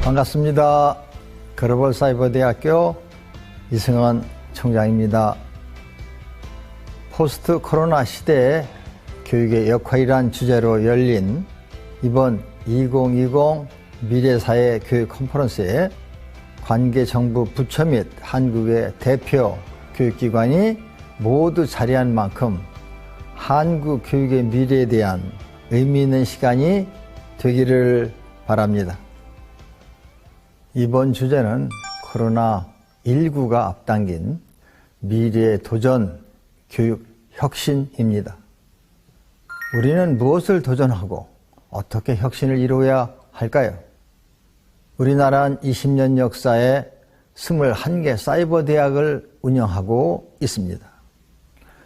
반갑습니다. 글로벌사이버대학교 이승원 총장입니다. 포스트 코로나 시대의 교육의 역할이란 주제로 열린 이번 2020 미래사회 교육 컨퍼런스에 관계 정부 부처 및 한국의 대표 교육기관이 모두 자리한 만큼 한국 교육의 미래에 대한 의미 있는 시간이 되기를 바랍니다. 이번 주제는 코로나19가 앞당긴 미래의 도전 교육 혁신입니다. 우리는 무엇을 도전하고 어떻게 혁신을 이루어야 할까요? 우리나라는 20년 역사에 21개 사이버 대학을 운영하고 있습니다.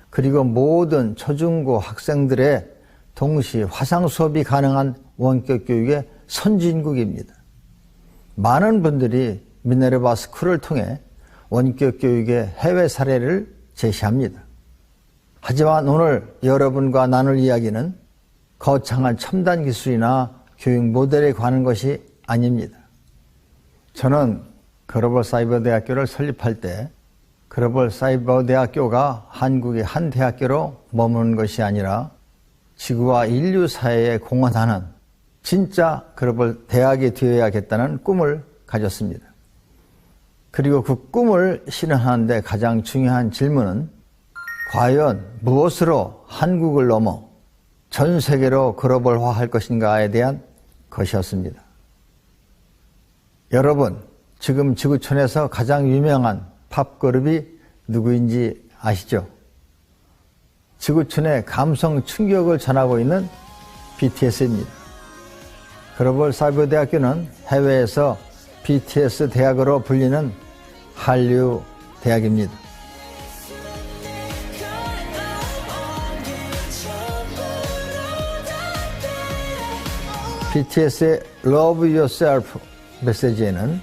그리고 모든 초중고 학생들의 동시 화상 수업이 가능한 원격 교육의 선진국입니다. 많은 분들이 미네르바 스쿨을 통해 원격 교육의 해외 사례를 제시합니다. 하지만 오늘 여러분과 나눌 이야기는 거창한 첨단 기술이나 교육 모델에 관한 것이 아닙니다. 저는 글로벌사이버대학교를 설립할 때 글로벌사이버대학교가 한국의 한 대학교로 머무는 것이 아니라 지구와 인류 사회에 공헌하는 진짜 글로벌 대학이 되어야겠다는 꿈을 가졌습니다. 그리고 그 꿈을 실현하는 데 가장 중요한 질문은 과연 무엇으로 한국을 넘어 전 세계로 글로벌화할 것인가에 대한 것이었습니다. 여러분, 지금 지구촌에서 가장 유명한 팝 그룹이 누구인지 아시죠? 지구촌의 감성 충격을 전하고 있는 BTS입니다. 글로벌사이버대학교는 해외에서 BTS 대학으로 불리는 한류 대학입니다. BTS의 Love Yourself 메시지에는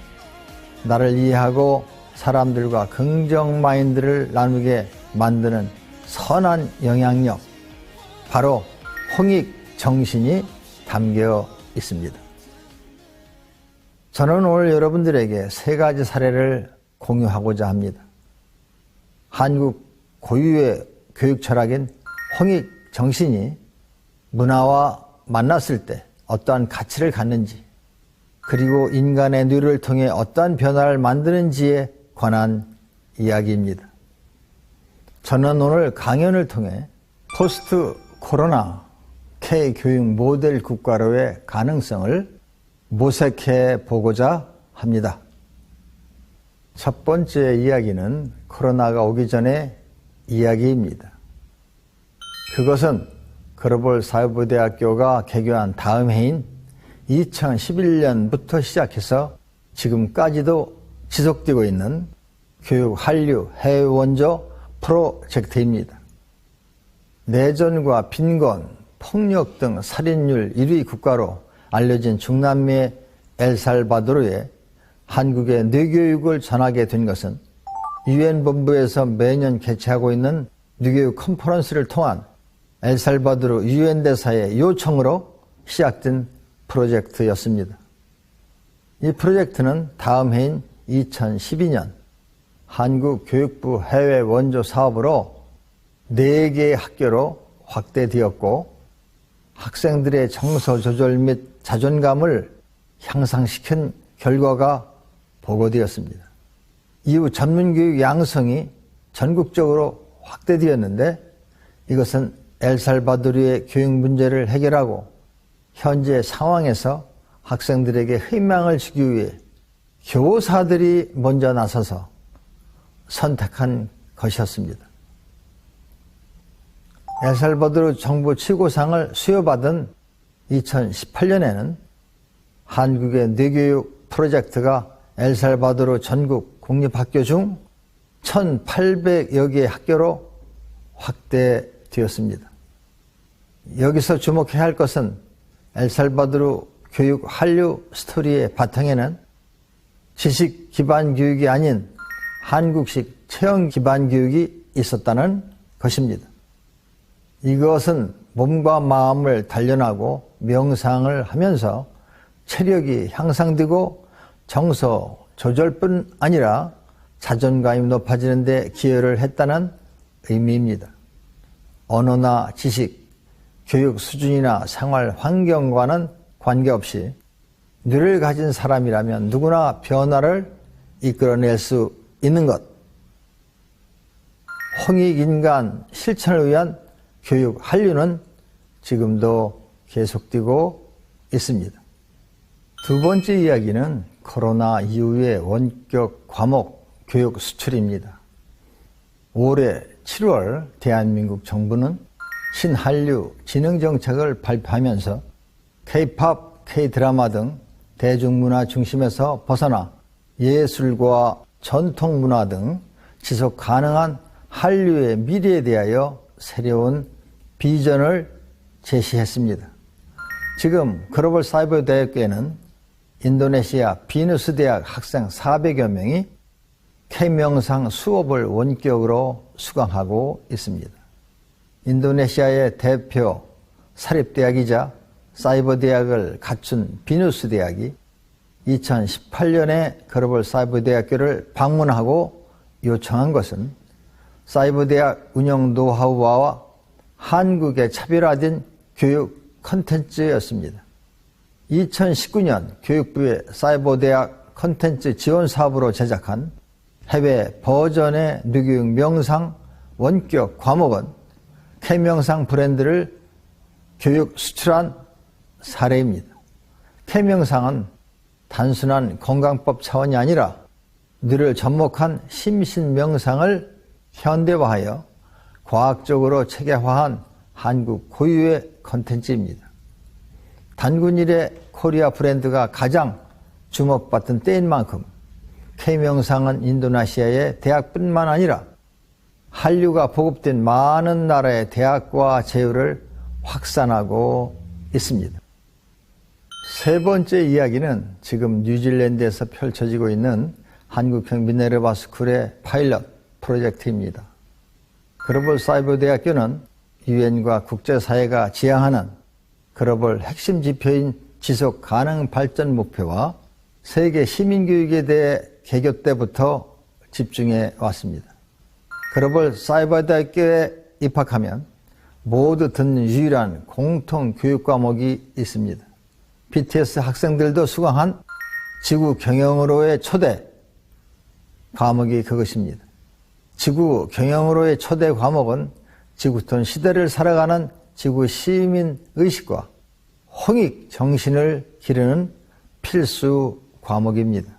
나를 이해하고 사람들과 긍정 마인드를 나누게 만드는 선한 영향력, 바로 홍익 정신이 담겨 있습니다. 저는 오늘 여러분들에게 세 가지 사례를 공유하고자 합니다. 한국 고유의 교육 철학인 홍익 정신이 문화와 만났을 때 어떠한 가치를 갖는지, 그리고 인간의 뇌를 통해 어떠한 변화를 만드는지에 관한 이야기입니다. 저는 오늘 강연을 통해 포스트 코로나 K교육 모델 국가로의 가능성을 모색해 보고자 합니다. 첫 번째 이야기는 코로나가 오기 전의 이야기입니다. 그것은 글로벌사이버대학교가 개교한 다음 해인 2011년부터 시작해서 지금까지도 지속되고 있는 교육 한류 해외 원조 프로젝트입니다. 내전과 빈곤, 폭력 등 살인율 1위 국가로 알려진 중남미의 엘살바도르에 한국의 뇌교육을 전하게 된 것은 유엔 본부에서 매년 개최하고 있는 뇌교육 컨퍼런스를 통한 엘살바도르 유엔 대사의 요청으로 시작된 프로젝트였습니다. 이 프로젝트는 다음 해인 2012년 한국 교육부 해외 원조 사업으로 4개의 학교로 확대되었고 학생들의 정서 조절 및 자존감을 향상시킨 결과가 보고되었습니다. 이후 전문교육 양성이 전국적으로 확대되었는데 이것은 엘살바도르의 교육 문제를 해결하고 현재 상황에서 학생들에게 희망을 주기 위해 교사들이 먼저 나서서 선택한 것이었습니다. 엘살바도르 정부 최고상을 수여받은 2018년에는 한국의 뇌교육 프로젝트가 엘살바도르 전국 공립학교 중 1,800여 개의 학교로 확대되었습니다. 여기서 주목해야 할 것은 엘살바도르 교육 한류 스토리의 바탕에는 지식 기반 교육이 아닌 한국식 체험 기반 교육이 있었다는 것입니다. 이것은 몸과 마음을 단련하고 명상을 하면서 체력이 향상되고 정서 조절뿐 아니라 자존감이 높아지는 데 기여를 했다는 의미입니다. 언어나 지식, 교육 수준이나 생활 환경과는 관계없이 뇌를 가진 사람이라면 누구나 변화를 이끌어낼 수 있는 것. 홍익인간 실천을 위한 교육 한류는 지금도 계속되고 있습니다. 두 번째 이야기는 코로나 이후의 원격 과목 교육 수출입니다. 올해 7월 대한민국 정부는 신한류 진흥정책을 발표하면서 K-POP, K-드라마 등 대중문화 중심에서 벗어나 예술과 전통문화 등 지속 가능한 한류의 미래에 대하여 새로운 비전을 제시했습니다. 지금 글로벌 사이버 대학교에는 인도네시아 비누스 대학 학생 400여 명이 K명상 수업을 원격으로 수강하고 있습니다. 인도네시아의 대표 사립대학이자 사이버 대학을 갖춘 비누스 대학이 2018년에 글로벌 사이버 대학교를 방문하고 요청한 것은 사이버 대학 운영 노하우와 한국의 차별화된 교육 콘텐츠였습니다. 2019년 교육부의 사이버 대학 콘텐츠 지원 사업으로 제작한 해외 버전의 누교육 명상 원격 과목은 K명상 브랜드를 교육 수출한 사례입니다. K명상은 단순한 건강법 차원이 아니라 뇌를 접목한 심신명상을 현대화하여 과학적으로 체계화한 한국 고유의 콘텐츠입니다. 단군 이래 코리아 브랜드가 가장 주목받던 때인 만큼 K명상은 인도네시아의 대학뿐만 아니라 한류가 보급된 많은 나라의 대학과 제휴를 확산하고 있습니다. 세 번째 이야기는 지금 뉴질랜드에서 펼쳐지고 있는 한국형 미네르바 스쿨의 파일럿 프로젝트입니다. 글로벌 사이버 대학교는 유엔과 국제사회가 지향하는 글로벌 핵심 지표인 지속 가능 발전 목표와 세계 시민교육에 대해 개교 때부터 집중해 왔습니다. 글로벌 사이버 대학교에 입학하면 모두 듣는 유일한 공통 교육 과목이 있습니다. BTS 학생들도 수강한 지구 경영으로의 초대 과목이 그것입니다. 지구 경영으로의 초대 과목은 지구촌 시대를 살아가는 지구 시민 의식과 홍익 정신을 기르는 필수 과목입니다.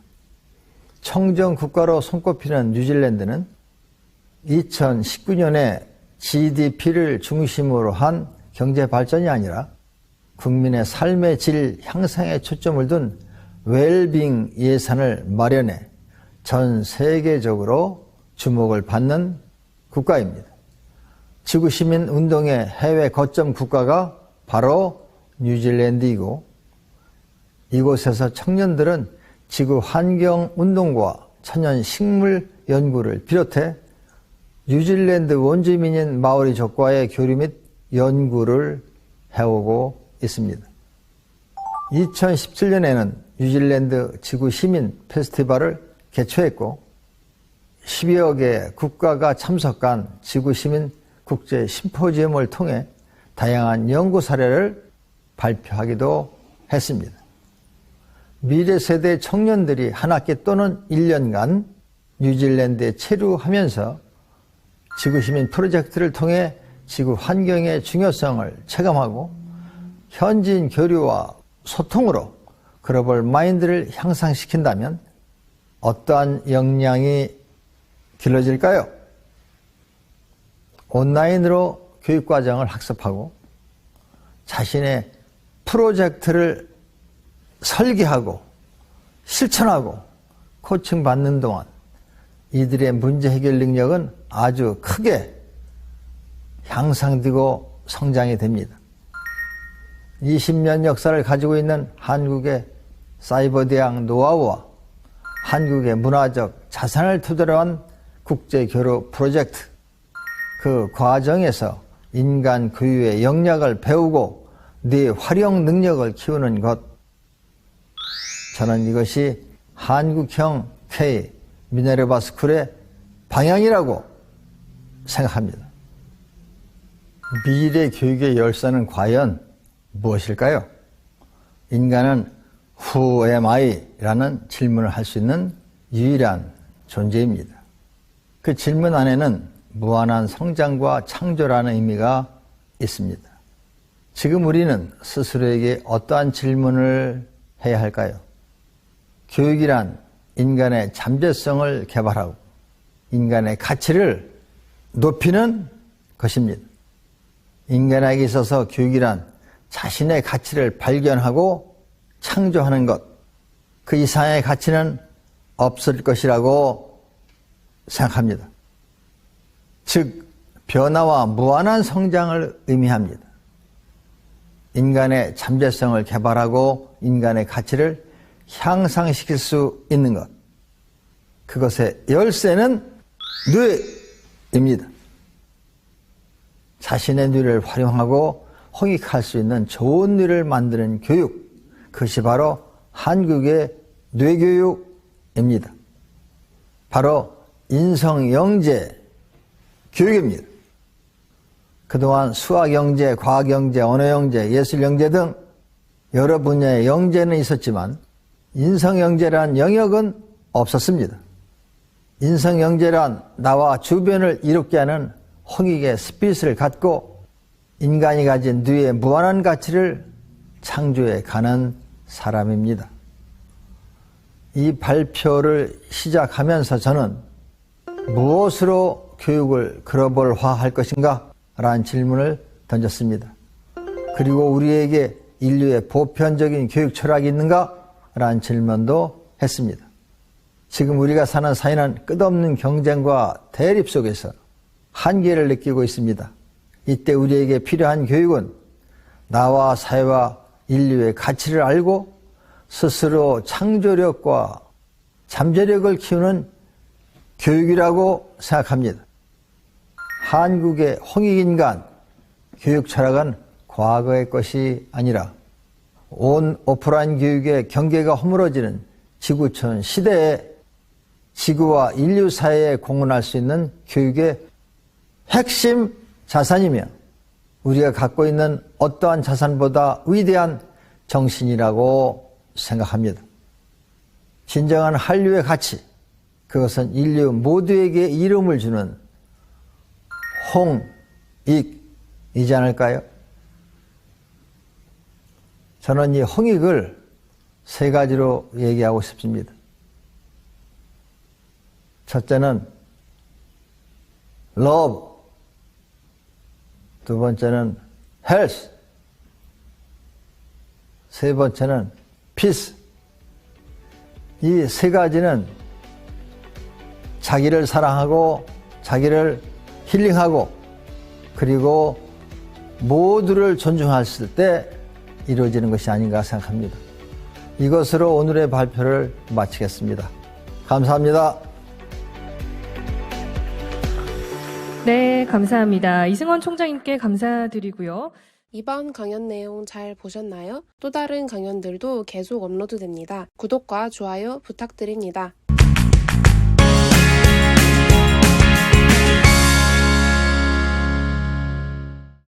청정 국가로 손꼽히는 뉴질랜드는 2019년에 GDP를 중심으로 한 경제 발전이 아니라 국민의 삶의 질 향상에 초점을 둔 웰빙 예산을 마련해 전 세계적으로 주목을 받는 국가입니다. 지구시민 운동의 해외 거점 국가가 바로 뉴질랜드이고 이곳에서 청년들은 지구 환경 운동과 천연 식물 연구를 비롯해 뉴질랜드 원주민인 마오리족과의 교류 및 연구를 해오고 있습니다. 2017년에는 뉴질랜드 지구시민 페스티벌을 개최했고 10여 개 국가가 참석한 지구시민 국제 심포지엄을 통해 다양한 연구 사례를 발표하기도 했습니다. 미래 세대 청년들이 한 학기 또는 1년간 뉴질랜드에 체류하면서 지구시민 프로젝트를 통해 지구 환경의 중요성을 체감하고 현지인 교류와 소통으로 글로벌 마인드를 향상시킨다면 어떠한 역량이 길러질까요? 온라인으로 교육과정을 학습하고 자신의 프로젝트를 설계하고 실천하고 코칭받는 동안 이들의 문제 해결 능력은 아주 크게 향상되고 성장이 됩니다. 20년 역사를 가지고 있는 한국의 사이버대학 노하우와 한국의 문화적 자산을 토대로 한 국제교류 프로젝트, 그 과정에서 인간 고유의 역량을 배우고 뇌 활용 능력을 키우는 것, 저는 이것이 한국형 K 미네르바 스쿨의 방향이라고 생각합니다. 미래 교육의 열쇠는 과연 무엇일까요? 인간은 Who am I? 라는 질문을 할 수 있는 유일한 존재입니다. 그 질문 안에는 무한한 성장과 창조라는 의미가 있습니다. 지금 우리는 스스로에게 어떠한 질문을 해야 할까요? 교육이란 인간의 잠재성을 개발하고 인간의 가치를 높이는 것입니다. 인간에게 있어서 교육이란 자신의 가치를 발견하고 창조하는 것, 그 이상의 가치는 없을 것이라고 생각합니다. 즉, 변화와 무한한 성장을 의미합니다. 인간의 잠재성을 개발하고 인간의 가치를 향상시킬 수 있는 것, 그것의 열쇠는 뇌입니다. 자신의 뇌를 활용하고 홍익할 수 있는 좋은 뇌를 만드는 교육, 그것이 바로 한국의 뇌교육입니다. 바로 인성영재 교육입니다. 그동안 수학영재, 과학영재, 언어영재, 예술영재 등 여러 분야의 영재는 있었지만 인성영재란 영역은 없었습니다. 인성영재란 나와 주변을 이롭게 하는 홍익의 스피릿을 갖고 인간이 가진 뇌의 무한한 가치를 창조해 가는 사람입니다. 이 발표를 시작하면서 저는 무엇으로 교육을 글로벌화할 것인가? 라는 질문을 던졌습니다. 그리고 우리에게 인류의 보편적인 교육 철학이 있는가? 라는 질문도 했습니다. 지금 우리가 사는 사회는 끝없는 경쟁과 대립 속에서 한계를 느끼고 있습니다. 이때 우리에게 필요한 교육은 나와 사회와 인류의 가치를 알고 스스로 창조력과 잠재력을 키우는 교육이라고 생각합니다. 한국의 홍익인간 교육 철학은 과거의 것이 아니라 온 오프라인 교육의 경계가 허물어지는 지구촌 시대에 지구와 인류 사회에 공헌할 수 있는 교육의 핵심 자산이며 우리가 갖고 있는 어떠한 자산보다 위대한 정신이라고 생각합니다. 진정한 한류의 가치, 그것은 인류 모두에게 이름을 주는 홍익이지 않을까요? 저는 이 홍익을 세 가지로 얘기하고 싶습니다. 첫째는 love, 두 번째는 health, 세 번째는 peace. 이 세 가지는 자기를 사랑하고 자기를 힐링하고 그리고 모두를 존중했을 때 이루어지는 것이 아닌가 생각합니다. 이것으로 오늘의 발표를 마치겠습니다. 감사합니다. 네, 감사합니다. 이승원 총장님께 감사드리고요. 이번 강연 내용 잘 보셨나요? 또 다른 강연들도 계속 업로드됩니다. 구독과 좋아요 부탁드립니다.